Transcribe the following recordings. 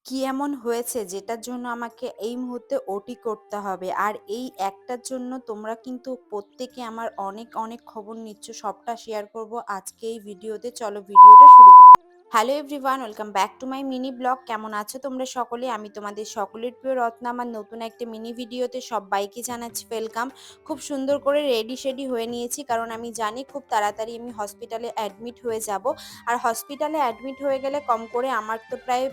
কি এমন হয়েছে যেটার জন্য আমাকে এই মুহূর্তে ওটি করতে হবে? আর এই একটার জন্য তোমরা কিন্তু প্রত্যেকে আমার অনেক, অনেক খবর নিচ্ছ। সবটা শেয়ার করব আজকে এই ভিডিওতে। চলো ভিডিওটা শুরু করি। Hello everyone, welcome back to my mini blog. কেমন আছো তোমরা সকলে? আমি তোমাদের সকলের প্রিয় রত্না। আমার নতুন একটা মিনি ভিডিওতে সব্বাইকে জানাচ্ছি ওয়েলকাম। খুব সুন্দর করে রেডি-সেডি হয়ে নিয়েছি কারণ আমি জানি খুব তাড়াতাড়ি আমি হসপিটালে অ্যাডমিট হয়ে যাব। আর হসপিটালে অ্যাডমিট হয়ে গেলে কম করে আমার তো প্রায়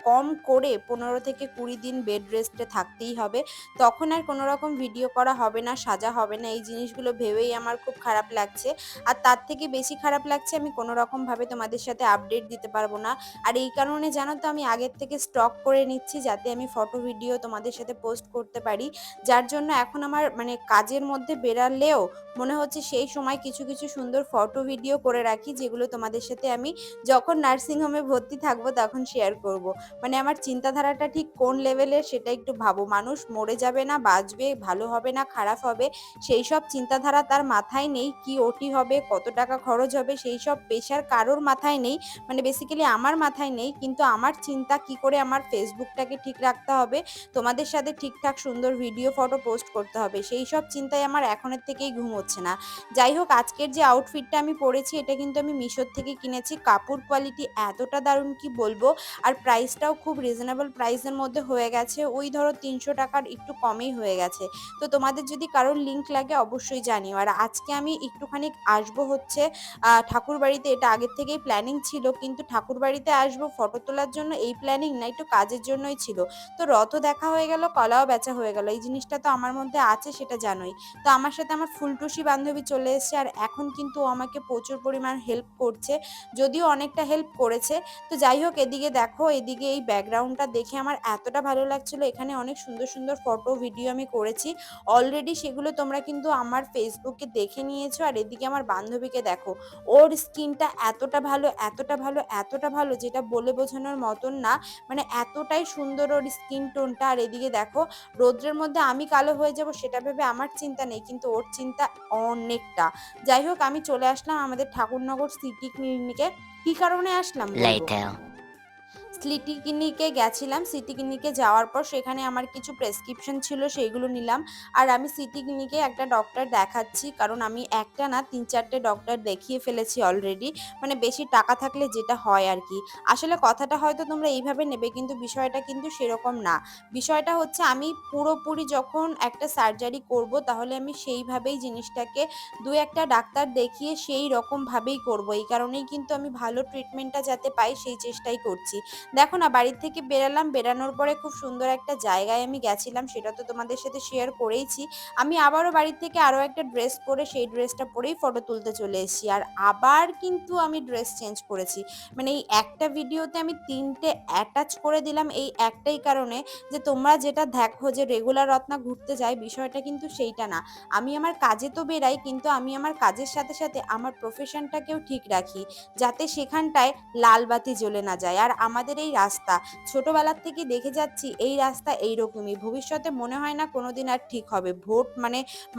কম করে ১৫ থেকে ২০ দিন বেড রেস্টে থাকতেই হবে। তখন আর কোনো রকম ভিডিও করা হবে না, সাজা হবে না। এই জিনিসগুলো ভেবেই আমার খুব খারাপ লাগছে। আর তার থেকে বেশি খারাপ লাগছে আমি কোনো রকমভাবে তোমাদের সাথে আপডেট দিতে পারবো না। আর এই কারণে জানো তো আমি আগের থেকে স্টক করে নিচ্ছি যাতে আমি ফটো ভিডিও তোমাদের সাথে পোস্ট করতে পারি। যার জন্য এখন আমার কাজের মধ্যে বেরালেও মনে হচ্ছে সেই সময় কিছু, কিছু সুন্দর ফটো ভিডিও করে রাখি যেগুলো তোমাদের সাথে আমি যখন নার্সিং হোমে ভর্তি থাকবো তখন শেয়ার করব। আমার চিন্তাধারাটা ঠিক কোন লেভেলের সেটা একটু ভাবো। মানুষ মরে যাবে না বাঁচবে, ভালো হবে না খারাপ হবে, সেই সব চিন্তাধারা তার মাথায় নেই। কি ওটি হবে, কত টাকা খরচ হবে সেই সব প্রেশার কারোর মাথায় নেই। বেসিক্যালি আমার মাথায় নেই, কিন্তু আমার চিন্তা কি করে আমার ফেসবুকটাকে ঠিক রাখতে হবে, তোমাদের সাথে ঠিকঠাক সুন্দর ভিডিও ফটো পোস্ট করতে হবে, সেই সব চিন্তায় আমার এখনের থেকেই ঘুম হচ্ছে না। যাই হোক, আজকের যে আউটফিটটা আমি পরেছি এটা কিন্তু আমি মিশোর থেকে কিনেছি। কাপড় কোয়ালিটি এতটা দারুণ কি বলবো। আর প্রাইসটাও খুব রিজনেবল প্রাইসের মধ্যে হয়ে গেছে। ওই ধরো ৩০০ টাকার একটু কমেই হয়ে গেছে। তো তোমাদের যদি কারোর লিংক লাগে অবশ্যই জানিও। আর আজকে আমি একটুখানি আসবো হচ্ছে ঠাকুরবাড়িতে। এটা আগের থেকেই প্ল্যানিং ছিল, কিন্তু ঠাকুরবাড়িতে আসবো ফটো তোলার জন্য এই প্ল্যানিং না, একটু কাজের জন্যই ছিল। তো রথও দেখা হয়ে গেল, কলাও বেচা হয়ে গেল। এই জিনিসটা তো আমার মধ্যে আছে সেটা জানোই। তো আমার সাথে আমার ফুলটুসি বান্ধবী চলে এসেছে আর এখন কিন্তু ও আমাকে প্রচুর পরিমাণ হেল্প করছে, যদিও অনেকটা হেল্প করেছে। তো যাই হোক, এদিকে দেখো, এদিকে এই ব্যাকগ্রাউন্ডটা দেখে আমার এতটা ভালো লাগছিল। এখানে অনেক সুন্দর সুন্দর ফটো ভিডিও আমি করেছি অলরেডি, সেগুলো তোমরা কিন্তু আমার ফেসবুকে দেখে নিয়েছো। আর এদিকে আমার বান্ধবীকে দেখো, ওর স্কিনটা এতটা ভালো, এতটা ভালো, এতটা ভালো যেটা বলে বোঝানোর মতন না। এতটাই সুন্দর ওর স্কিন টোনটা। আর এদিকে দেখো, রোদ্রের মধ্যে আমি কালো হয়ে যাব সেটা ভেবে আমার চিন্তা নেই, কিন্তু ওর চিন্তা অনেকটা। যাই হোক, আমি চলে আসলাম আমাদের ঠাকুরনগর সিটি ক্লিনিকে। কি কারণে আসলাম বলবো। Later. সিটি ক্লিনিকে গেছিলাম। সিটি ক্লিনিকে যাওয়ার পর সেখানে আমার কিছু প্রেসক্রিপশন ছিল, সেইগুলো নিলাম। আর আমি সিটি ক্লিনিকে একটা ডক্টর দেখাচ্ছি, কারণ আমি একটা না ৩-৪টে ডক্টর দেখিয়ে ফেলেছি অলরেডি। বেশি টাকা থাকলে যেটা হয় আর কি। আসলে কথাটা হয়তো তোমরা এইভাবে নেবে, কিন্তু বিষয়টা কিন্তু সেরকম না। বিষয়টা হচ্ছে আমি পুরোপুরি যখন একটা সার্জারি করব তাহলে আমি সেইভাবেই জিনিসটাকে ২-১টা ডাক্তার দেখিয়ে সেই রকমভাবেই করব। এই কারণেই কিন্তু আমি ভালো ট্রিটমেন্টটা যাতে পাই সেই চেষ্টাই করছি। দেখো না, বাড়ির থেকে বেরালাম, বেরানোর পরে খুব সুন্দর একটা জায়গায় আমি গেছিলাম, সেটা তো তোমাদের সাথে শেয়ার করেইছি। আমি আবারও বাড়ির থেকে আরো একটা ড্রেস পরে সেই ড্রেসটা পরেই ফটো তুলতে চলে এসেছি। আর আবার কিন্তু আমি ড্রেস চেঞ্জ করেছি। এই একটা ভিডিওতে আমি ৩টে অ্যাটাচ করে দিলাম এই একটাই কারণে, যে তোমরা যেটা দেখো যে রেগুলার রত্না ঘুরতে যায়, বিষয়টা কিন্তু সেইটা না। আমি আমার কাজে তো বেরাই, কিন্তু আমি আমার কাজের সাথে সাথে আমার প্রফেশনটাকেও ঠিক রাখি, যাতে সেখানটায় লাল বাতি জ্বলে না যায়। আর আমাদের এই রাস্তা ছোটবেলার থেকে দেখে যাচ্ছি, এই রাস্তা এইরকমই, ভবিষ্যতে মনে হয় না কোনোদিন আর ঠিক হবে। ভোট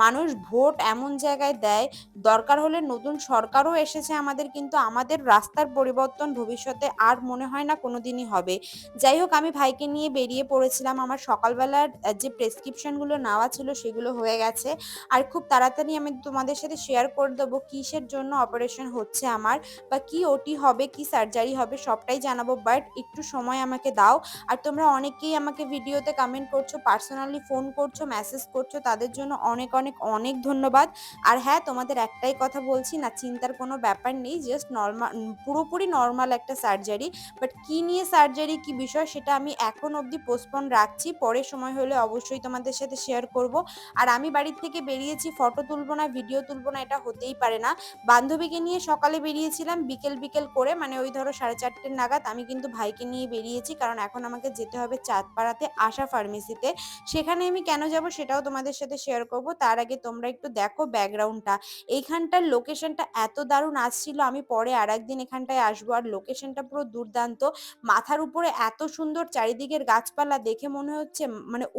মানুষ ভোট এমন জায়গায় দেয়, দরকার হলে নতুন সরকারও এসেছে আমাদের, কিন্তু আমাদের রাস্তার পরিবর্তন ভবিষ্যতে আর মনে হয় না কোনোদিনই হবে। যাই হোক, আমি ভাইকে নিয়ে বেরিয়ে পড়েছিলাম। আমার সকালবেলার যে প্রেসক্রিপশনগুলো নেওয়া ছিল সেগুলো হয়ে গেছে। আর খুব তাড়াতাড়ি আমি তোমাদের সাথে শেয়ার করে দেবো কিসের জন্য অপারেশন হচ্ছে আমার, বা কি ওটি হবে, কি সার্জারি হবে, সবটাই জানাবো। বাট একটু সময় আমাকে দাও। আর তোমরা অনেকেই আমাকে ভিডিওতে কমেন্ট করছো, পার্সোনালি ফোন করছো, মেসেজ করছো, তাদের জন্য অনেক অনেক অনেক ধন্যবাদ। আর হ্যাঁ, তোমাদের একটাই কথা বলছি, না চিন্তার কোনো ব্যাপার নেই, জাস্ট নর্মাল, পুরোপুরি নর্মাল একটা সার্জারি। বাট কি নিয়ে সার্জারি, কি বিষয়, সেটা আমি এখন অবধি পোস্টপোন রাখছি, পরে সময় হলে অবশ্যই তোমাদের সাথে শেয়ার করব। আর আমি বাড়ির থেকে বেরিয়েছি, ফটো তুলবো না, ভিডিও তুলবো না, এটা হতেই পারে না। বান্ধবীকে নিয়ে সকালে বেরিয়েছিলাম, বিকেল বিকেল করে ওই ধরো 4:30 নাগাদ আমি কিন্তু ভাইকে নিয়ে বেরিয়েছি, কারণ এখন আমাকে যেতে হবে চাঁদপাড়াতে আশা ফার্মেসিতে। সেখানে আমি কেন যাব সেটাও তোমাদের সাথে শেয়ার করব। তার আগে তোমরা একটু দেখো ব্যাকগ্রাউন্ডটা। এইখানটার লোকেশনটা এত দারুণ আসছিল, আমি পরে আর একদিন এখানটায় আসবো। আর লোকেশনটা পুরো দুর্দান্ত, মাথার উপরে এত সুন্দর চারিদিকের গাছপালা দেখে মনে হচ্ছে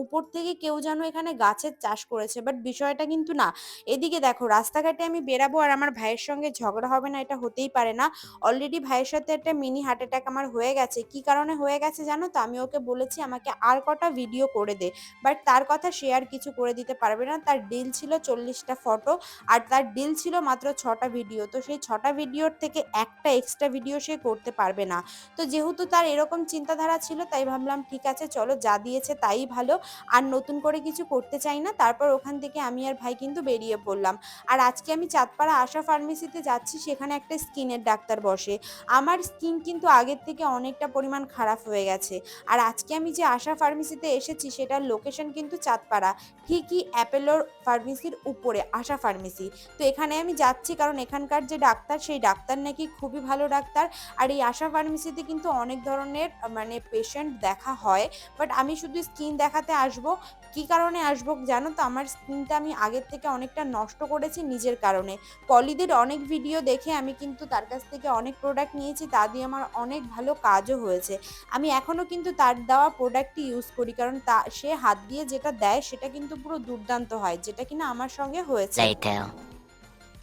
উপর থেকে কেউ যেন এখানে গাছের চাষ করেছে, বাট বিষয়টা কিন্তু না। এদিকে দেখো, রাস্তাঘাটে আমি বেরাবো আর আমার ভাইয়ের সঙ্গে ঝগড়া হবে না, এটা হতেই পারে না। অলরেডি ভাইয়ের সাথে একটা মিনি হার্ট অ্যাটাক আমার হয়ে গেছে, কি কারণে হয়ে গেছে জানো তো? আমি ওকে বলেছি আমাকে আর কটা ভিডিও করে দে। বাট তার কথা সে আর কিছু করে দিতে পারবে না। তার ডিল ছিল ৪০টা ফটো আর তার ডিল ছিল মাত্র ৬টা ভিডিও। তো সেই ৬টা ভিডিওর থেকে একটা এক্সট্রা ভিডিও সে করতে পারবে না। তো যেহেতু তার এরকম চিন্তাধারা ছিল তাই ভাবলাম ঠিক আছে চলো যা দিয়েছে তাই ভালো। আর নতুন করে কিছু করতে চাই না। তারপর ওখান থেকে আমি আর ভাই কিন্তু বেরিয়ে পড়লাম। আর আজকে আমি চাঁদপাড়া আশা ফার্মেসিতে যাচ্ছি, সেখানে একটা স্কিনের ডাক্তার বসে। আমার স্কিন কিন্তু আগের থেকে অনেকটা পরিমাণ খারাপ হয়ে গেছে। আর আজকে আমি যে আশা ফার্মেসিতে এসেছি সেটার লোকেশন কিন্তু চাঁদপাড়া, ঠিকই অ্যাপেলোর ফার্মেসির উপরে আশা ফার্মেসি। তো এখানে আমি যাচ্ছি কারণ এখানকার যে ডাক্তার সেই ডাক্তার নাকি খুবই ভালো ডাক্তার। আর এই আশা ফার্মেসিতে কিন্তু অনেক ধরনের মানে পেশেন্ট দেখা হয়। বাট আমি শুধু স্কিন দেখাতে আসবো। কি কারণে আসবো জানো তো? আমার স্কিনটা আমি আগের থেকে অনেকটা নষ্ট করেছি নিজের কারণে। পলিদের অনেক ভিডিও দেখে আমি কিন্তু তার কাছ থেকে অনেক প্রোডাক্ট নিয়েছি, তা দিয়ে আমার অনেক ভালো কাজও হয়েছে। আমি এখনো কিন্তু তার দেওয়া প্রোডাক্টই ইউজ করি, কারণ সে হাত দিয়ে যেটা দেয় সেটা কিন্তু পুরো দুর্দান্ত হয়, যেটা কিনা আমার সঙ্গে হয়েছে। Later.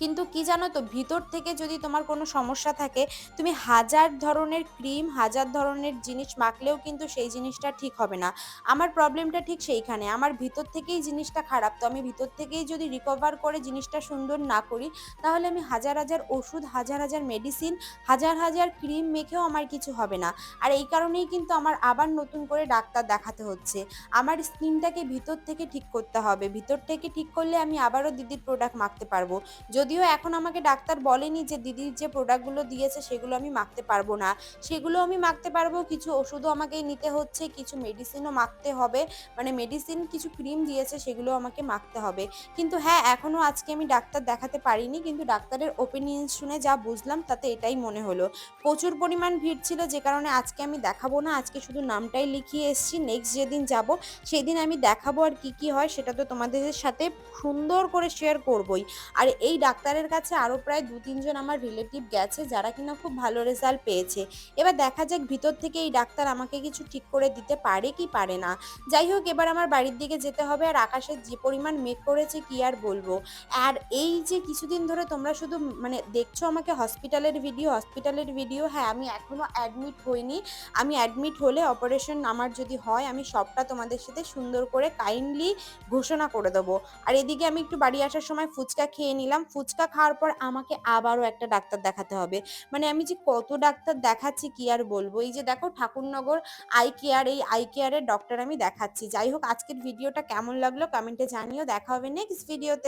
কিন্তু কি জানো তো, ভিতর থেকে যদি তোমার কোনো সমস্যা থাকে, তুমি হাজার ধরনের ক্রিম হাজার ধরনের জিনিস মাখলেও কিন্তু সেই জিনিসটা ঠিক হবে না। আমার প্রবলেমটা ঠিক সেইখানে, আমার ভিতর থেকেই জিনিসটা খারাপ। তো আমি ভিতর থেকেই যদি রিকভার করে জিনিসটা সুন্দর না করি, তাহলে আমি হাজার হাজার ওষুধ হাজার হাজার মেডিসিন হাজার হাজার ক্রিম মেখেও আমার কিছু হবে না। আর এই কারণেই কিন্তু আমার আবার নতুন করে ডাক্তার দেখাতে হচ্ছে। আমার স্কিনটাকে ভিতর থেকে ঠিক করতে হবে, ভিতর থেকে ঠিক করলে আমি আবারও দিদির প্রোডাক্ট মাখতে পারবো। যদিও এখন আমাকে ডাক্তার বলেনি যে দিদির যে প্রোডাক্টগুলো দিয়েছে সেগুলো আমি মাখতে পারবো না। সেগুলো আমি মাখতে পারবো, কিছু ওষুধও আমাকে নিতে হচ্ছে, কিছু মেডিসিনও মাখতে হবে। মানে মেডিসিন কিছু ক্রিম দিয়েছে সেগুলো আমাকে মাখতে হবে। কিন্তু হ্যাঁ, এখনো আজকে আমি ডাক্তার দেখাতে পারিনি, কিন্তু ডাক্তারের ওপিনিয়ন শুনে যা বুঝলাম তাতে এটাই মনে হলো। প্রচুর পরিমাণ ভিড় ছিল, যে কারণে আজকে আমি দেখাবো না। আজকে শুধু নামটাই লিখিয়ে এসেছি, নেক্সট যেদিন যাব সেদিন আমি দেখাবো। আর কি কি হয় সেটা তো তোমাদের সাথে সুন্দর করে শেয়ার করবোই। আর এই ডাক্তারের কাছে আরও প্রায় ২-৩ জন আমার রিলেটিভ গেছে, যারা কিনা খুব ভালো রেজাল্ট পেয়েছে। এবার দেখা যাক ভিতর থেকে এই ডাক্তার আমাকে কিছু ঠিক করে দিতে পারে কি পারে না। যাই হোক, এবার আমার বাড়ির দিকে যেতে হবে। আর আকাশের যে পরিমাণ মেঘ করেছে কি আর বলবো। আর এই যে কিছুদিন ধরে তোমরা শুধু মানে দেখছো আমাকে হসপিটালের ভিডিও, হ্যাঁ আমি এখনো অ্যাডমিট হইনি। আমি অ্যাডমিট হলে অপারেশন আমার যদি হয় আমি সবটা তোমাদের সাথে সুন্দর করে কাইন্ডলি ঘোষণা করে দেবো। আর এদিকে আমি একটু বাড়ি আসার সময় ফুচকা খেয়ে নিলাম। ফুচকা খাওয়ার পর আমাকে আবারও একটা ডাক্তার দেখাতে হবে। মানে আমি যে কত ডাক্তার দেখাচ্ছি কি আর বলবো। এই যে দেখো ঠাকুরনগর আই কেয়ার, এই আই কেয়ারের ডক্টর আমি দেখাচ্ছি। যাই হোক, আজকের ভিডিওটা কেমন লাগলো কমেন্টে জানিও। দেখা হবে নেক্সট ভিডিওতে।